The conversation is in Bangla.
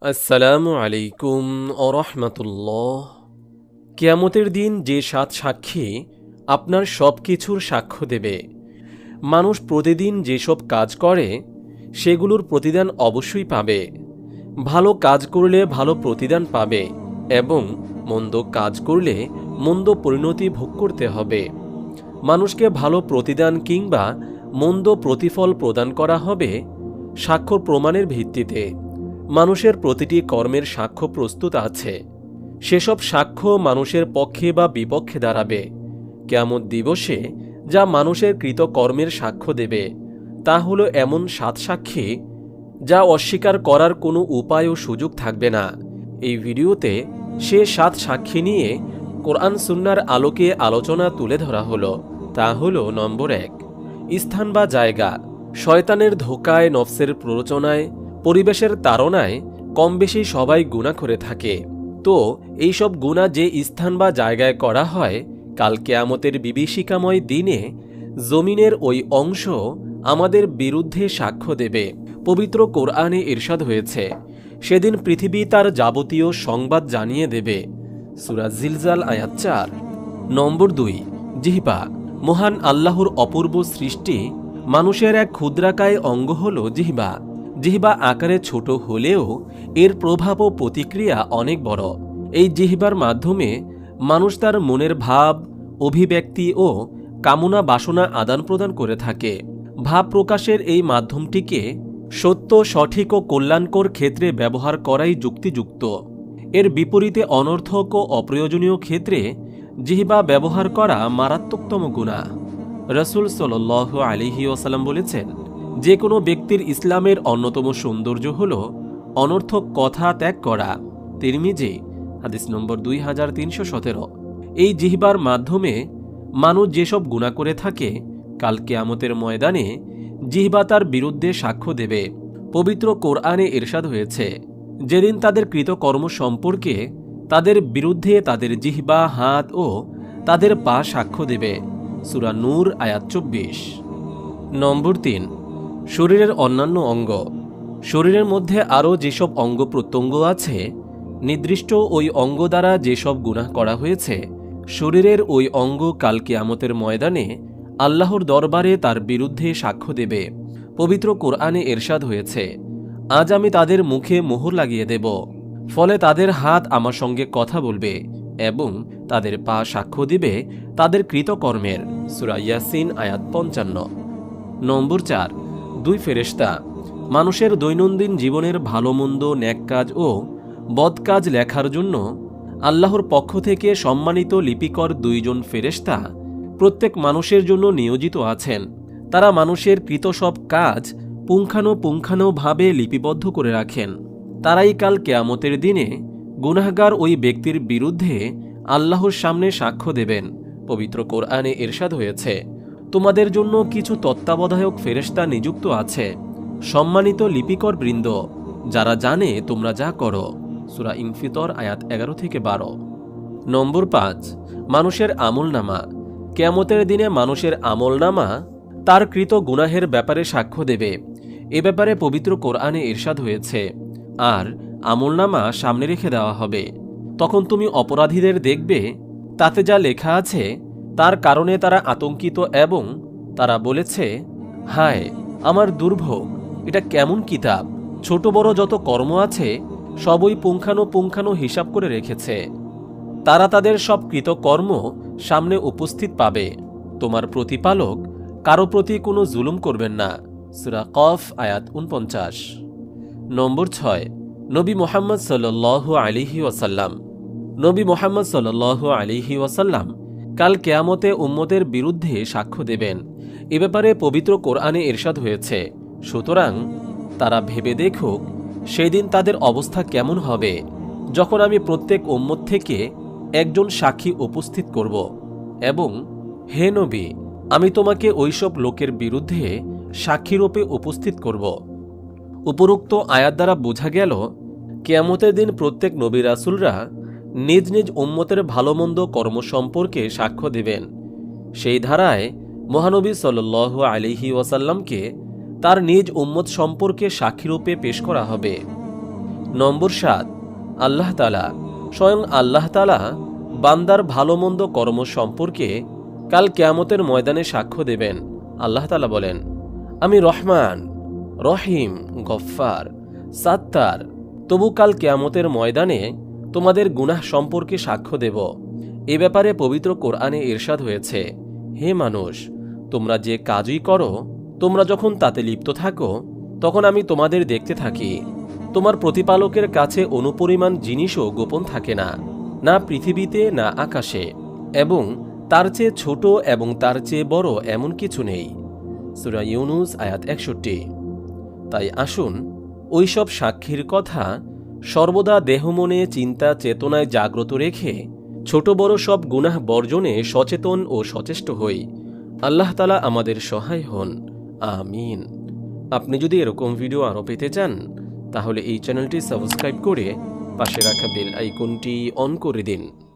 আসসালামু আলাইকুম ওরহমতুল্লাহ। কিয়ামতের দিন যে ৭ সাক্ষী আপনার সব কিছুর সাক্ষ্য দেবে। মানুষ প্রতিদিন যেসব কাজ করে সেগুলোর প্রতিদান অবশ্যই পাবে। ভালো কাজ করলে ভালো প্রতিদান পাবে এবং মন্দ কাজ করলে মন্দ পরিণতি ভোগ করতে হবে। মানুষকে ভালো প্রতিদান কিংবা মন্দ প্রতিফল প্রদান করা হবে সাক্ষ্য প্রমাণের ভিত্তিতে। মানুষের প্রতিটি কর্মের সাক্ষ্য প্রস্তুত আছে। সেসব সাক্ষ্য মানুষের পক্ষে বা বিপক্ষে দাঁড়াবে। কিয়ামত দিবসে যা মানুষের কৃতকর্মের সাক্ষ্য দেবে তা হলো এমন ৭ সাক্ষী যা অস্বীকার করার কোনো উপায় ও সুযোগ থাকবে না। এই ভিডিওতে সে ৭ সাক্ষী নিয়ে কোরআন সুন্নাহর আলোকে আলোচনা তুলে ধরা হলো। তা হলো নম্বর ১, স্থান বা জায়গা। শয়তানের ধোঁকায়, নফসের প্ররোচনায়, পরিবেশের তাড়নায় কম বেশি সবাই গুনাহ করে থাকে। তো এইসব গুনাহ যে স্থান বা জায়গায় করা হয়, কাল কিয়ামতের বিভীষিকাময় দিনে জমিনের ওই অংশ আমাদের বিরুদ্ধে সাক্ষ্য দেবে। পবিত্র কোরআনে ইরশাদ হয়েছে, সেদিন পৃথিবী তার যাবতীয় সংবাদ জানিয়ে দেবে। সূরা জিলজাল আয়াত ৪। নম্বর ২, জিহ্বা। মহান আল্লাহর অপূর্ব সৃষ্টি মানুষের এক ক্ষুদ্রাকায় অঙ্গ হল জিহ্বা। জিহ্বা আকারে ছোট হলেও এর প্রভাব ও প্রতিক্রিয়া অনেক বড়। এই জিহ্বার মাধ্যমে মানুষ তার মনের ভাব, অভিব্যক্তি ও কামনা বাসনা আদান প্রদান করে থাকে। ভাব প্রকাশের এই মাধ্যমটিকে সত্য, সঠিক ও কল্যাণকর ক্ষেত্রে ব্যবহার করাই যুক্তিযুক্ত। এর বিপরীতে অনর্থক ও অপ্রয়োজনীয় ক্ষেত্রে জিহ্বা ব্যবহার করা মারাত্মকতম গুনাহ। রাসূল সাল্লাল্লাহু আলাইহি ওয়াসাল্লাম বলেছেন, যে কোনো ব্যক্তির ইসলামের অন্যতম সৌন্দর্য হল অনর্থক কথা ত্যাগ করা। তিরমিজি হাদিস নম্বর 2317। এই জিহ্বার মাধ্যমে মানুষ যেসব গুনাহ করে থাকে, কাল কিয়ামতের ময়দানে জিহ্বা তার বিরুদ্ধে সাক্ষ্য দেবে। পবিত্র কোরআনে ইরশাদ হয়েছে, যেদিন তাদের কৃতকর্ম সম্পর্কে তাদের বিরুদ্ধে তাদের জিহ্বা, হাত ও তাদের পা সাক্ষ্য দেবে। সূরা নূর আয়াত ২৪। নম্বর ৩, শরীরের অন্যান্য অঙ্গ। শরীরের মধ্যে আরও যেসব অঙ্গ প্রত্যঙ্গ আছে, নির্দিষ্ট ওই অঙ্গ দ্বারা যেসব গুনাহ করা হয়েছে, শরীরের ওই অঙ্গ কাল কিয়ামতের ময়দানে আল্লাহর দরবারে তার বিরুদ্ধে সাক্ষ্য দেবে। পবিত্র কোরআনে ইরশাদ হয়েছে, আজ আমি তাদের মুখে মোহর লাগিয়ে দেব, ফলে তাদের হাত আমার সঙ্গে কথা বলবে এবং তাদের পা সাক্ষ্য দিবে তাদের কৃতকর্মের। সূরা ইয়াসিন আয়াত ৫৫। নম্বর ৪, ২ ফেরেশতা। মানুষের দৈনন্দিন জীবনের ভালো মন্দ, ন্যাক কাজ ও বদ কাজ লেখার জন্য আল্লাহর পক্ষ থেকে সম্মানিত লিপিকর ২ জন ফেরেশতা প্রত্যেক মানুষের জন্য নিয়োজিত আছেন। তারা মানুষের কৃত সব কাজ পুঙ্খানুপুঙ্খানুভাবে লিপিবদ্ধ করে রাখেন। তারাই কাল কিয়ামতের দিনে গুনাহগার ওই ব্যক্তির বিরুদ্ধে আল্লাহর সামনে সাক্ষ্য দেবেন। পবিত্র কোরআনে ইরশাদ হয়েছে, তোমাদের জন্য কিছু তত্ত্বাবধায়ক ফেরেশতা নিযুক্ত আছে, সম্মানিত লিপিকর বৃন্দ, যারা জানে তোমরা যা করো। সূরা ইনফিতর আয়াত ১১-১২। নম্বর ৫, মানুষের আমলনামা। কিয়ামতের দিনে মানুষের আমলনামা তার কৃত গুনাহের ব্যাপারে সাক্ষ্য দেবে। এ ব্যাপারে পবিত্র কোরআনে ইরশাদ হয়েছে, আর আমলনামা সামনে রেখে দেওয়া হবে। তখন তুমি অপরাধীদের দেখবে, তাতে যা লেখা আছে তার কারণে তারা আতঙ্কিত এবং তারা বলেছে, হায় আমার দুর্ভোগ, এটা কেমন কিতাব! ছোট বড় যত কর্ম আছে সবই পুঙ্খানুপুঙ্খানু হিসাব করে রেখেছে। তারা তাদের সব কৃতকর্ম সামনে উপস্থিত পাবে। তোমার প্রতিপালক কারো প্রতি কোনো জুলুম করবেন না। সূরা কফ আয়াত ৪৯। নম্বর ৬, নবী মুহাম্মদ সাল্লাল্লাহু আলাইহি ওয়াসাল্লাম। নবী মুহাম্মদ সাল্লাল্লাহু আলাইহি ওয়াসাল্লাম কাল কিয়ামতে উম্মতের বিরুদ্ধে সাক্ষ্য দেবেন। এ ব্যাপারে পবিত্র কোরআনে ইরশাদ হয়েছে, সুতরাং তারা ভেবে দেখুক সেদিন তাদের অবস্থা কেমন হবে, যখন আমি প্রত্যেক উম্মত থেকে একজন সাক্ষী উপস্থিত করব এবং হে নবী, আমি তোমাকে ওইসব লোকের বিরুদ্ধে সাক্ষীরূপে উপস্থিত করব। উপরোক্ত আয়াত দ্বারা বোঝা গেল, কিয়ামতের দিন প্রত্যেক নবী রাসূলরা নিজ নিজ উম্মতের ভালোমন্দ কর্ম সম্পর্কে সাক্ষ্য দেবেন। সেই ধারায় মহানবী সাল্লাল্লাহু আলাইহি ওয়াসাল্লামকে তার নিজ উম্মত সম্পর্কে সাক্ষীরূপে পেশ করা হবে। নম্বর 7, আল্লাহ তাআলা স্বয়ং আল্লাহ তাআলা বান্দার ভালো মন্দ কর্ম সম্পর্কে কাল কিয়ামতের ময়দানে সাক্ষ্য দেবেন। আল্লাহ তাআলা বলেন, আমি রহমান, রহিম, গফফার, সাত্তার। তবু কাল কিয়ামতের ময়দানে তোমাদের গুনাহ সম্পর্কে সাক্ষ্য দেব। এ ব্যাপারে পবিত্র কোরআনে ইরশাদ হয়েছে, হে মানুষ, তোমরা যে কাজই করো, তোমরা যখন তাতে লিপ্ত থাকো, তখন আমি তোমাদের দেখতে থাকি। তোমার প্রতিপালকের কাছে অনুপরিমাণ জিনিসও গোপন থাকে না, না পৃথিবীতে না আকাশে, এবং তার চেয়ে ছোট এবং তার চেয়ে বড় এমন কিছু নেই। সূরা ইউনুস আয়াত 61। তাই আসুন ওইসব সাক্ষীর কথা সর্বদা দেহমনে চিন্তা চেতনায় জাগ্রত রেখে ছোট বড় সব গুনাহ বর্জনে সচেতন ও সচেষ্ট হই। আল্লাহ তাআলা আমাদের সহায় হন। আমিন। আপনি যদি এরকম ভিডিও আরও পেতে চান, তাহলে এই চ্যানেলটি সাবস্ক্রাইব করে পাশে রাখা বেল আইকনটি অন করে দিন।